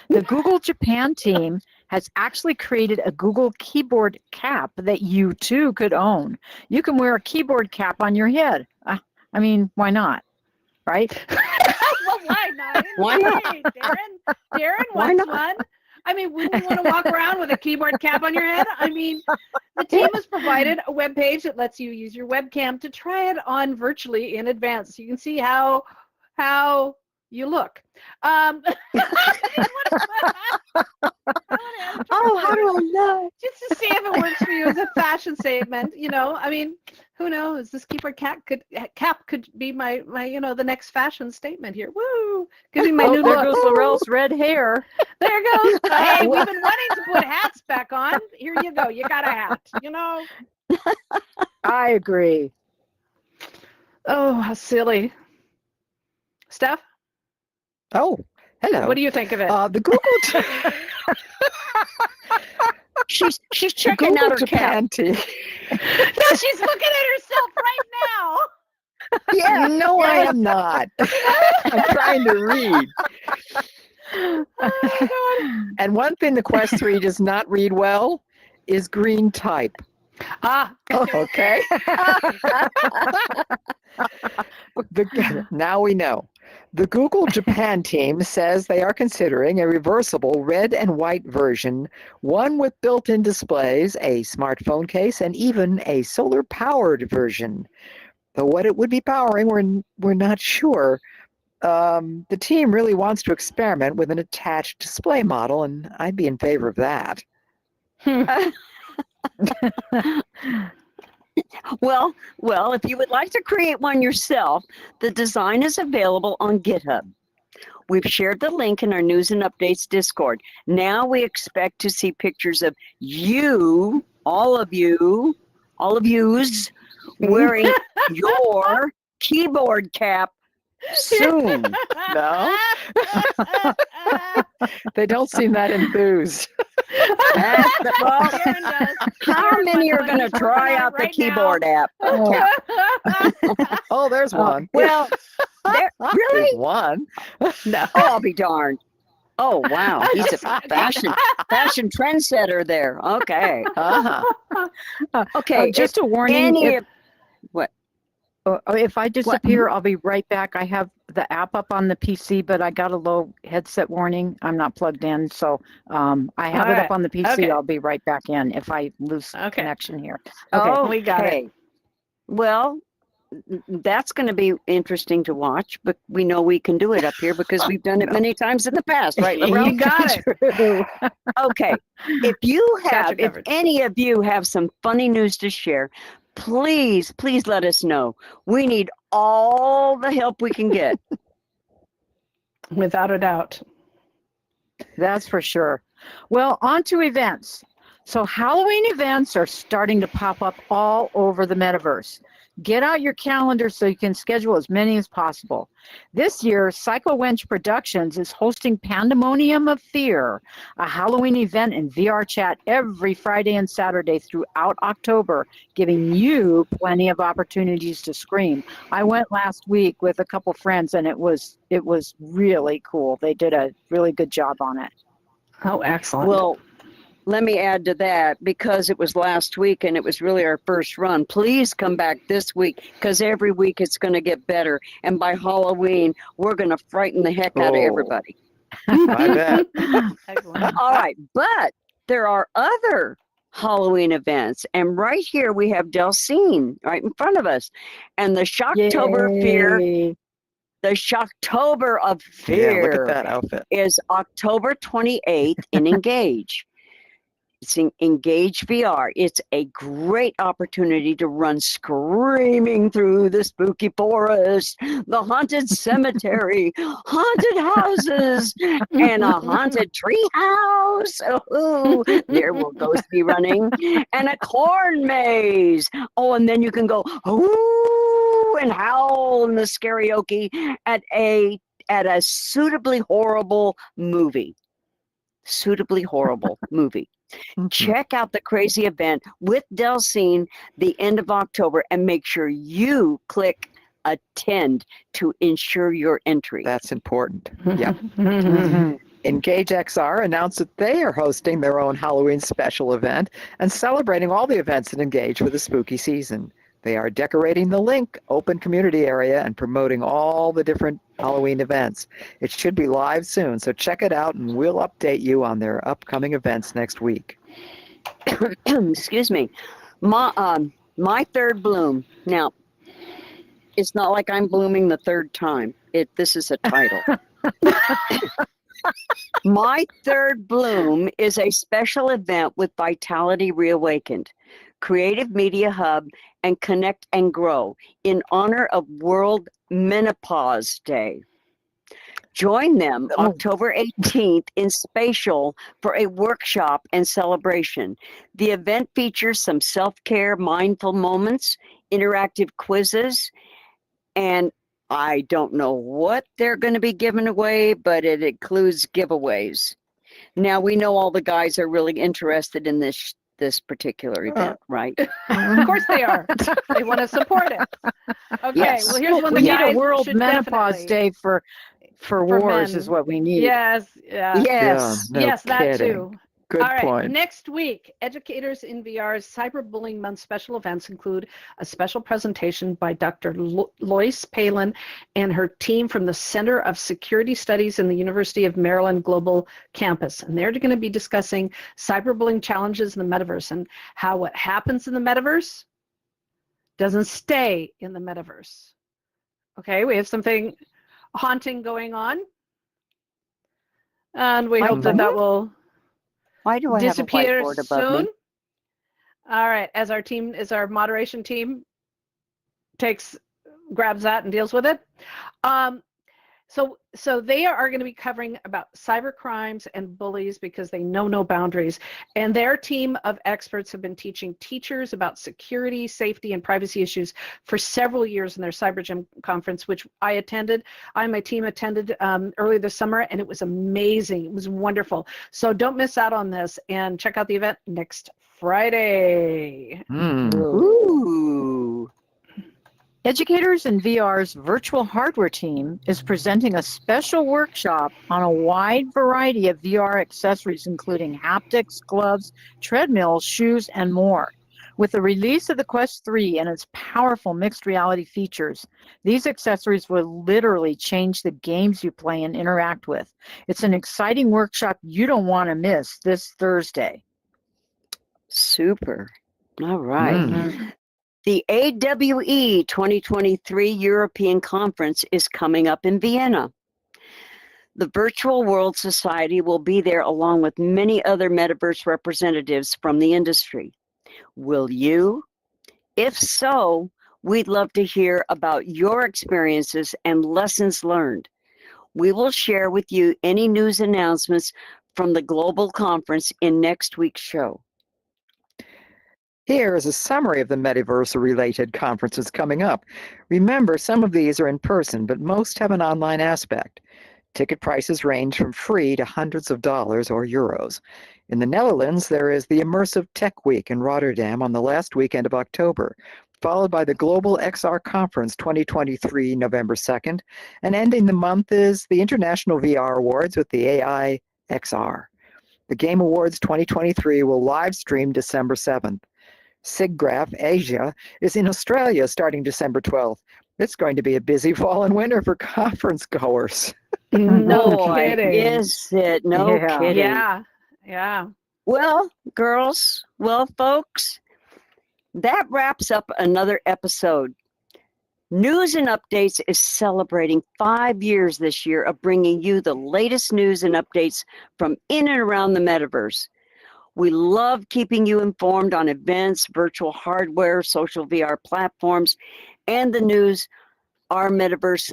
The Google Japan team has actually created a Google keyboard cap that you too could own. You can wear a keyboard cap on your head. I mean, why not? Right? Well, why not? Why not? Hey, Darren Why wants not? one. I mean, wouldn't you want to walk around with a keyboard cap on your head? I mean, the team has provided a web page that lets you use your webcam to try it on virtually in advance. So you can see how you look. Oh, how do I know? Just to see if it works for you as a fashion statement, I mean, who knows? This keyboard cap could be my the next fashion statement here. Woo! Could be my new there look. goes Laurel's red hair. There goes. Hey, we've been wanting to put hats back on. Here you go. You got a hat. I agree. Oh, how silly. Steph, Oh, hello. what do you think of it? The Google She's the checking Google out her cap. Japan team. Yeah, she's looking at herself right now. Yeah, no, I am not. I'm trying to read. Oh, God. And one thing the Quest 3 does not read well is green type. Ah, Okay. Now we know. The Google Japan team says they are considering a reversible red and white version, one with built-in displays, a smartphone case, and even a solar-powered version. Though what it would be powering, we're not sure. The team really wants to experiment with an attached display model, and I'd be in favor of that. Well, if you would like to create one yourself, the design is available on GitHub. We've shared the link in our news and updates Discord. Now we expect to see pictures of you, all of yous, wearing your keyboard cap soon. No? They don't seem that enthused. Well, Karen does. how Karen many are wants going to to try try out the right now. keyboard app? Oh, there's one. Well, really? There's one. No, I'll be darned. Oh, wow. He's a fashion trendsetter there. Okay. Uh-huh. Okay. Just a warning. Any If, of- what? If I disappear, I'll be right back. I have the app up on the PC, but I got a low headset warning. I'm not plugged in, so I have it up on the PC. Okay. I'll be right back in if I lose Okay. connection here. Okay. we got it. Well, that's going to be interesting to watch, but we know we can do it up here because we've done it many times in the past, right, LaBelle? You got it. Okay. If you Got have, you if covered. any of you have some funny news to share, please let us know. We need all the help we can get. Without a doubt. That's for sure. Well, on to events. So Halloween events are starting to pop up all over the metaverse. Get out your calendar so you can schedule as many as possible. This year, Psycho Wench Productions is hosting Pandemonium of Fear, a Halloween event in VR chat every Friday and Saturday throughout October, giving you plenty of opportunities to scream. I went last week with a couple friends, and it was really cool. They did a really good job on it. Oh, excellent. Well, let me add to that, because it was last week and it was really our first run. Please come back this week, because every week it's going to get better. And by Halloween, we're going to frighten the heck out of everybody. I bet. Excellent. All right. But there are other Halloween events. And right here we have Delcine right in front of us. And the Shocktober Fear, Yay. the Shocktober of Yeah, Fear look at that outfit. is October 28th in Engage. It's in Engage VR. It's a great opportunity to run screaming through the spooky forest, the haunted cemetery, haunted houses, and a haunted tree house. Oh, there will ghosts be running. And a corn maze. Oh, and then you can go, ooh, and howl in the karaoke at a suitably horrible movie. Suitably horrible movie. Check out the crazy event with Delcine the end of October, and make sure you click attend to ensure your entry. That's important. Yep. Mhm. Engage XR announced that they are hosting their own Halloween special event and celebrating all the events at Engage for the spooky season. They are decorating the Link open community area and promoting all the different Halloween events. It should be live soon, so check it out and we'll update you on their upcoming events next week. Excuse me. My third bloom. Now, it's not like I'm blooming the third time. This is a title. My third bloom is a special event with Vitality Reawakened, Creative Media Hub, and Connect and Grow in honor of World Menopause Day. Join them October 18th in Spatial for a workshop and celebration. The event features some self-care, mindful moments, interactive quizzes, and I don't know what they're going to be giving away, but it includes giveaways. Now, we know all the guys are really interested in this particular event, right? Of course they are. They want to support it. Okay, Yes. well, here's one We the need guys a World should Menopause definitely- Day for wars men. is what we need. Yes, yeah. Yes. Yeah, no Yes, that kidding. too. Good All right, point. next week, Educators in VR's Cyberbullying Month special events include a special presentation by Dr. Lois Palin and her team from the Center of Security Studies in the University of Maryland Global Campus. And they're going to be discussing cyberbullying challenges in the metaverse and how what happens in the metaverse doesn't stay in the metaverse. Okay, we have something haunting going on. And we hope that will Why do I have a disappear whiteboard above soon. me? All right, as our moderation team grabs that and deals with it. So they are going to be covering about cyber crimes and bullies because they know no boundaries. And their team of experts have been teaching teachers about security, safety, and privacy issues for several years in their Cyber Gym conference, which I attended. I and my team attended early this summer, and it was amazing. It was wonderful. So don't miss out on this, and check out the event next Friday. Ooh. Educators in VR's virtual hardware team is presenting a special workshop on a wide variety of VR accessories, including haptics, gloves, treadmills, shoes, and more. With the release of the Quest 3 and its powerful mixed reality features, these accessories will literally change the games you play and interact with. It's an exciting workshop you don't want to miss this Thursday. Super. All right. Mm. The AWE 2023 European Conference is coming up in Vienna. The Virtual World Society will be there along with many other metaverse representatives from the industry. Will you? If so, we'd love to hear about your experiences and lessons learned. We will share with you any news announcements from the global conference in next week's show. Here is a summary of the metaverse-related conferences coming up. Remember, some of these are in person, but most have an online aspect. Ticket prices range from free to hundreds of dollars or euros. In the Netherlands, there is the Immersive Tech Week in Rotterdam on the last weekend of October, followed by the Global XR Conference 2023, November 2nd, and ending the month is the International VR Awards with the AI XR. The Game Awards 2023 will live stream December 7th. SIGGRAPH Asia is in Australia starting December 12th. It's going to be a busy fall and winter for conference goers. No Boy, kidding. is it? No Yeah. kidding. Yeah. Well, girls, folks, that wraps up another episode. News and Updates is celebrating 5 years this year of bringing you the latest news and updates from in and around the metaverse. We love keeping you informed on events, virtual hardware, social VR platforms, and the news our metaverse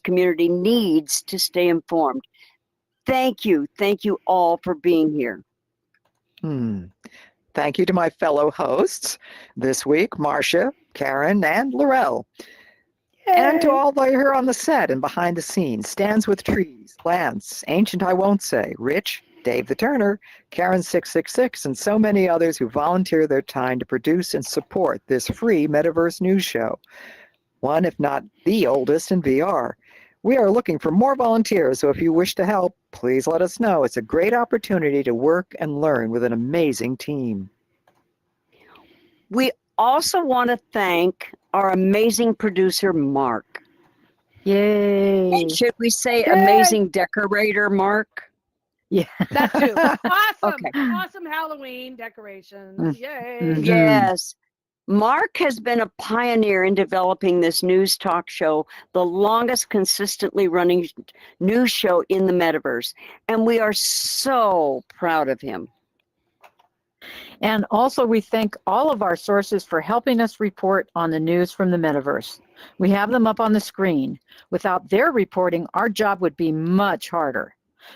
community needs to stay informed. Thank you all for being here. Thank you to my fellow hosts this week, Marcia, Karen, and Laurel. And to all here on the set and behind the scenes, Stands with Trees, Lance, Ancient I Won't Say, Rich, Dave the Turner, Karen666, and so many others who volunteer their time to produce and support this free Metaverse news show. One, if not the oldest in VR. We are looking for more volunteers, so if you wish to help, please let us know. It's a great opportunity to work and learn with an amazing team. We also want to thank our amazing producer, Mark. Yay. And should we say amazing decorator, Mark? Yeah. That too. Awesome. Okay. Awesome Halloween decorations. Yay. Yes. Mark has been a pioneer in developing this news talk show, the longest consistently running news show in the metaverse. And we are so proud of him. And also, we thank all of our sources for helping us report on the news from the metaverse. We have them up on the screen. Without their reporting, our job would be much harder.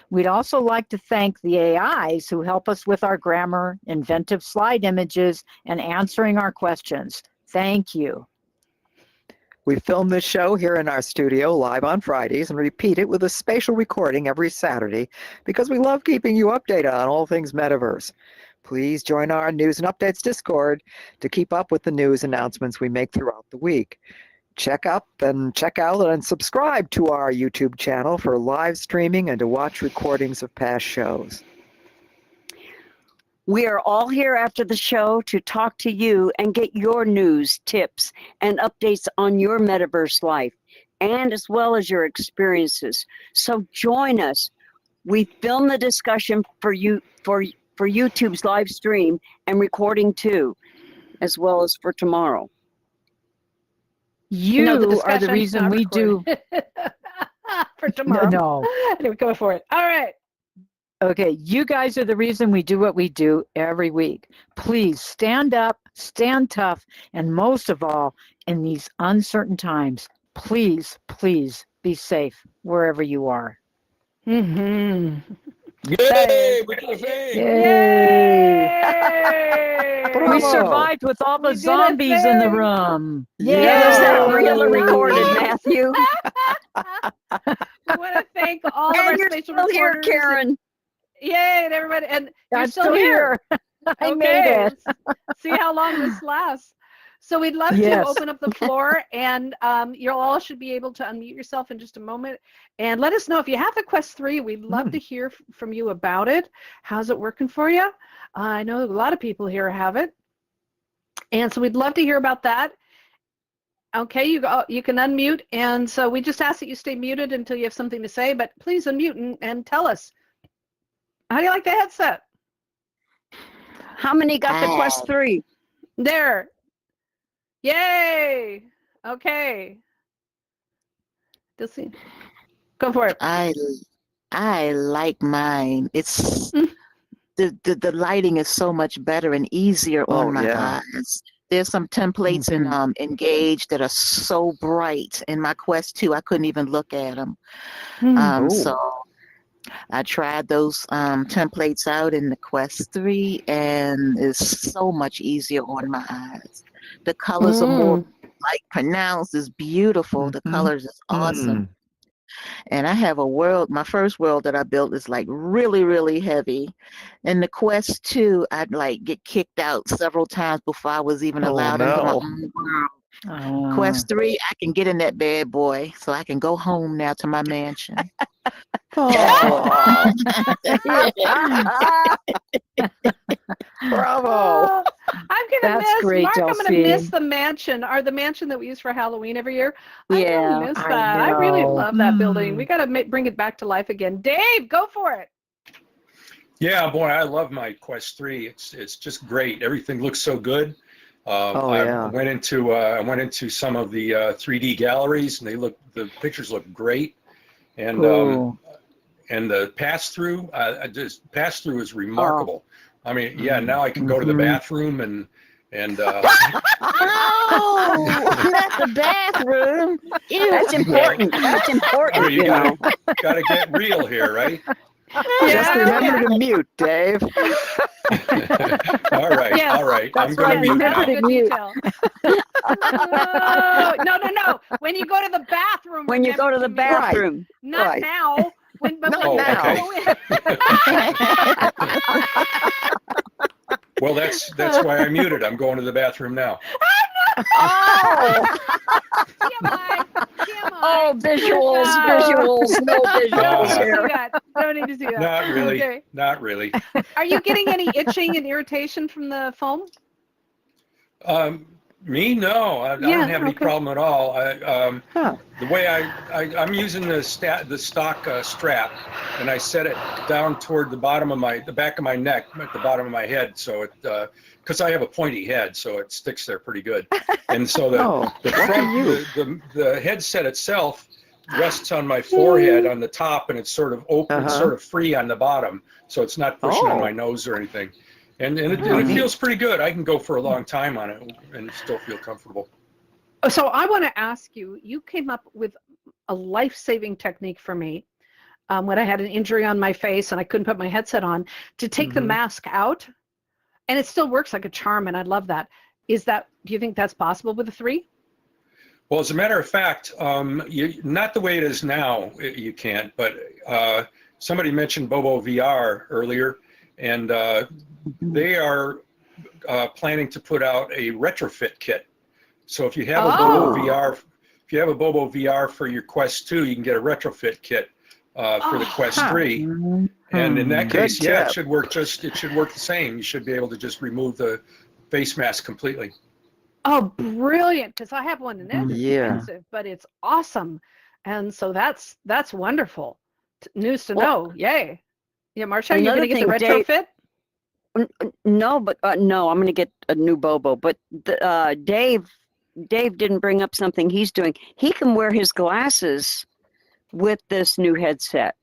We'd also like to thank the AIs who help us with our grammar, inventive slide images, and answering our questions. Thank you. We film this show here in our studio live on Fridays and repeat it with a spatial recording every Saturday because we love keeping you updated on all things metaverse. Please join our News and Updates Discord to keep up with the news announcements we make throughout the week. Check out and subscribe to our YouTube channel for live streaming and to watch recordings of past shows. We are all here after the show to talk to you and get your news, tips, and updates on your metaverse life, and as well as your experiences. So join us. We film the discussion for you for YouTube's live stream and recording too, as well as for tomorrow. You No, are the reason we do. For tomorrow. No. Anyway, go for it. All right. Okay, you guys are the reason we do what we do every week. Please stand up, stand tough, and most of all, in these uncertain times, please, please be safe wherever you are. Mm-hmm. Yay! We're gonna say. Yay! We Bravo. survived with all the We did a zombies in the thing. room. Yeah, was that Yay. real or recorded, Matthew? We want to thank all of our And you're spatial still here, recorders. Karen. Yay, and everybody. And you're I'm still here. I made it. See how long this lasts. So we'd love Yes. to open up the floor, and you all should be able to unmute yourself in just a moment. And let us know if you have the Quest 3. We'd love to hear from you about it. How's it working for you? I know a lot of people here have it. And so we'd love to hear about that. Okay, you can unmute. And so we just ask that you stay muted until you have something to say, but please unmute and tell us. How do you like the headset? How many got the Quest 3? There. Yay. Okay. Dilsey, go for it. I like mine. It's the lighting is so much better and easier on my eyes. There's some templates in Engage that are so bright. In my Quest 2, I couldn't even look at them. So I tried those templates out in the Quest 3, and it's so much easier on my eyes. The colors are more like pronounced. It's beautiful. The colors is awesome. And I have a world, my first world that I built is like really, really heavy. And the Quest 2, I'd like get kicked out several times before I was even allowed into my own world. Quest 3, I can get in that bad boy, so I can go home now to my mansion. Bravo. I'm gonna That's miss great, Mark. I'm gonna Delphine. miss the mansion, or the mansion that we use for Halloween every year. I'm Yeah, gonna miss I that. I really know. love that building. We gotta bring it back to life again. Dave, go for it. Yeah, boy, I love my Quest 3. It's just great. Everything looks so good. I went into some of the 3D galleries, and the pictures look great. And Cool. and the pass through is remarkable. I mean, yeah, now I can go to the bathroom and Oh, not the bathroom. Ew. That's important. That's important, I mean, you know. gotta get real here, right? Just remember to mute, Dave. All right, Yes, all right. I'm That's gonna right. mute That's now. a good detail. Oh, no. When you go to the bathroom. When you go to the remember mute. bathroom. Not Right. now. But Not when you now. go in. Well, that's why I muted. I'm going to the bathroom now. Oh, TMI. oh, visuals. No visuals here. Don't need to see that. Not really. Okay. Not really. Are you getting any itching and irritation from the foam? Me, no. I don't have any problem at all. The way I'm using the stock strap, and I set it down toward the back of my neck, at the bottom of my head, so it because I have a pointy head, so it sticks there pretty good. And so the headset itself rests on my forehead on the top, and it's sort of open, it's sort of free on the bottom, so it's not pushing on my nose or anything. And it feels pretty good. I can go for a long time on it and still feel comfortable. So I want to ask you, you came up with a life-saving technique for me when I had an injury on my face and I couldn't put my headset on, to take the mask out, and it still works like a charm, and I love that. Do you think that's possible with the 3? Well, as a matter of fact, not the way it is now, you can't, but somebody mentioned Bobo VR earlier, and they are planning to put out a retrofit kit. So if you have a Bobo VR for your Quest 2, you can get a retrofit kit for the Quest 3. And in that case, it should work the same. You should be able to just remove the face mask completely. Oh, brilliant! Because I have one, and it's expensive, but it's awesome, and so that's wonderful. News to know. Yay! Yeah, Marcia, you're going to get the retrofit? No, but no, I'm going to get a new Bobo. But Dave didn't bring up something he's doing. He can wear his glasses with this new headset.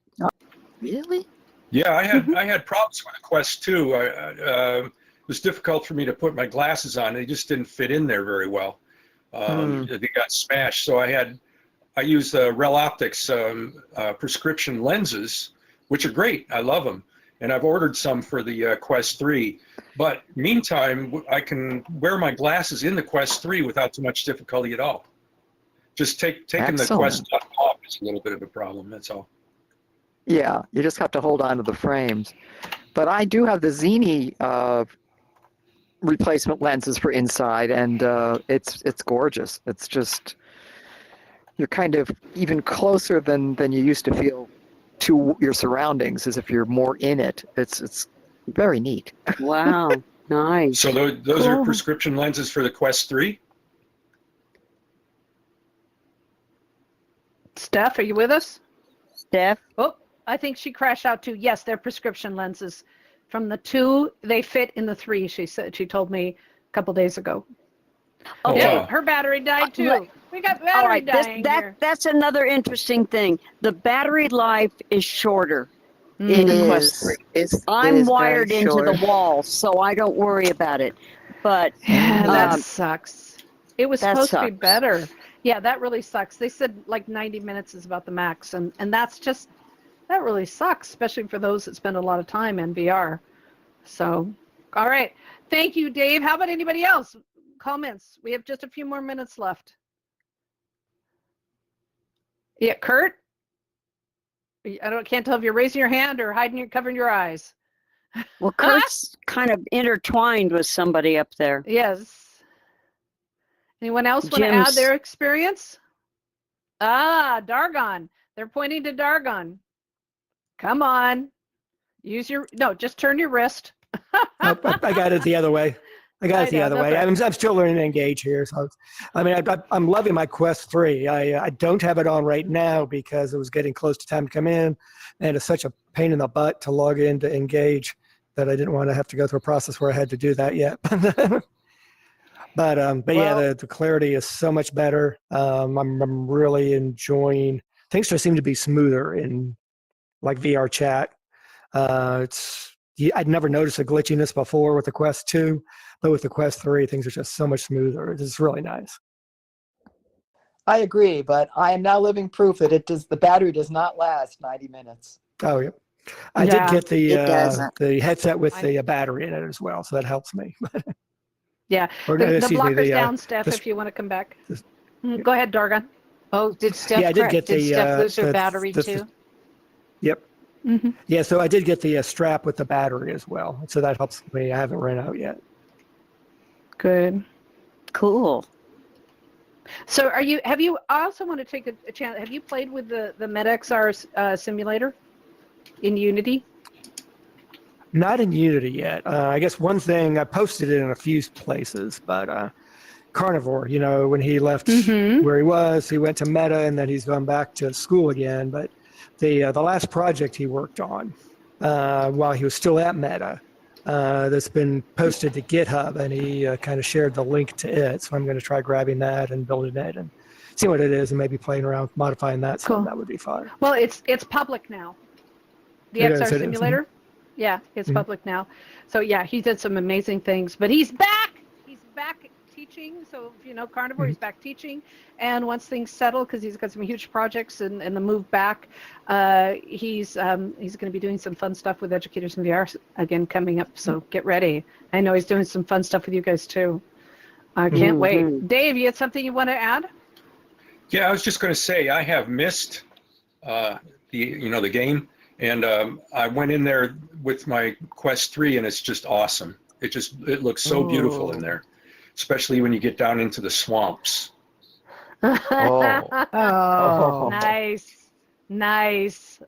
Really? Yeah, I had problems with the Quest 2. It was difficult for me to put my glasses on. They just didn't fit in there very well. They got smashed. So I use Rel Optics prescription lenses, which are great. I love them. And I've ordered some for the Quest 3. But meantime, I can wear my glasses in the Quest 3 without too much difficulty at all. Just taking the Quest off is a little bit of a problem, that's all. Yeah, you just have to hold on to the frames. But I do have the Zini replacement lenses for inside, and it's gorgeous. It's just you're kind of even closer than you used to feel to your surroundings, as if you're more in it. It's very neat. Wow. Nice. So those are prescription lenses for the Quest 3? Steph, are you with us? Steph? Oh, I think she crashed out too. Yes, they're prescription lenses. From the 2, they fit in the 3, she said. She told me a couple days ago. Oh, Okay. wow. Her battery died too. Let- We got All battery right, dying here. that's another interesting thing. The battery life is shorter. It the is. Quest 3. It I'm is very wired into short. the wall, so I don't worry about it. But Yeah, that Um, sucks. It was that supposed to be sucks. better. Yeah, that really sucks. They said like 90 minutes is about the max, and that's just, that really sucks, especially for those that spend a lot of time in VR. So, all right. Thank you, Dave. How about anybody else? Comments? We have just a few more minutes left. Yeah, Kurt? Can't tell if you're raising your hand or covering your eyes. well, Kurt's kind of intertwined with somebody up there. Yes. Anyone else want to Jim's- add their experience? Ah, Dargon. They're pointing to Dargon. Come on. Just turn your wrist. Nope, I got it the other way. I got it the know, other no way. problem. I'm still learning to engage here. So, I mean, I'm loving my Quest 3. I don't have it on right now because it was getting close to time to come in, and it's such a pain in the butt to log in to engage that I didn't want to have to go through a process where I had to do that yet. But yeah, the clarity is so much better. I'm really enjoying. Things just seem to be smoother in like VR chat. I'd never noticed a glitchiness before with the Quest 2, but with the Quest 3, things are just so much smoother. It's really nice. I agree, but I am now living proof that the battery does not last 90 minutes. Oh yeah, I Yeah, did get it doesn't. the headset with the battery in it as well, so that helps me. Yeah. Or, The excuse me, blocker's down, Steph, the- if you want to come back. Go ahead, Dargon. Oh, did Steph, Yeah, I did get did the, Steph lose her the- battery the- too? Yep. Mhm. Yeah, so I did get the strap with the battery as well, so that helps me. I haven't run out yet. Good. Cool. So I also want to take a chance, have you played with the MetaXR simulator in Unity? Not in Unity yet. I guess one thing, I posted it in a few places, but Carnivore, when he left where he was, he went to Meta, and then he's gone back to school again. But the last project he worked on while he was still at Meta, that's been posted to GitHub, and he kind of shared the link to it. So I'm going to try grabbing that and building it and see what it is, and maybe playing around, modifying that. So Cool. that would be fun. Well, it's public now. The It is, XR it is. simulator? Yeah, it's Mhm. public now. So yeah, he did some amazing things, but he's back. He's back teaching. So if you know Carnivore, he's back teaching. And once things settle, because he's got some huge projects and the move back, he's going to be doing some fun stuff with Educators in VR again coming up. So get ready. I know he's doing some fun stuff with you guys too. I can't wait. Dave, you had something you want to add? Yeah, I was just going to say I have missed the game, and I went in there with my Quest 3, and it's just awesome. It looks so beautiful in there, especially when you get down into the swamps. Oh, Nice.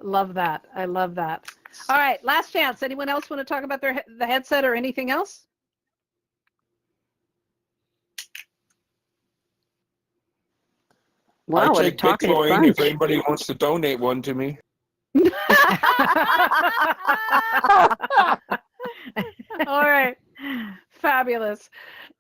Love that. I love that. All right, last chance. Anyone else want to talk about the headset or anything else? Wow, what a I take talkative Bitcoin if bunch. anybody wants to donate one to me. All right. Fabulous.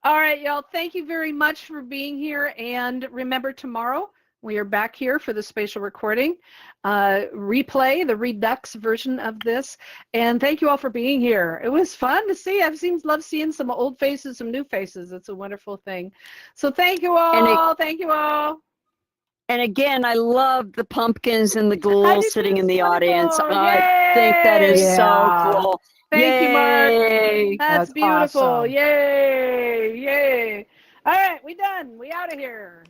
All right, y'all. Thank you very much for being here. And remember, tomorrow we are back here for the spatial recording, replay, the Redux version of this. And thank you all for being here. It was fun to see. Love seeing some old faces, some new faces. It's a wonderful thing. So thank you all. Thank you all. And again, I love the pumpkins and the ghouls sitting in the audience. Wonderful. I think that is Yay. so cool. Thank you, Mark. Yay. That's That's beautiful. awesome. Yay. All right, we done. We out of here.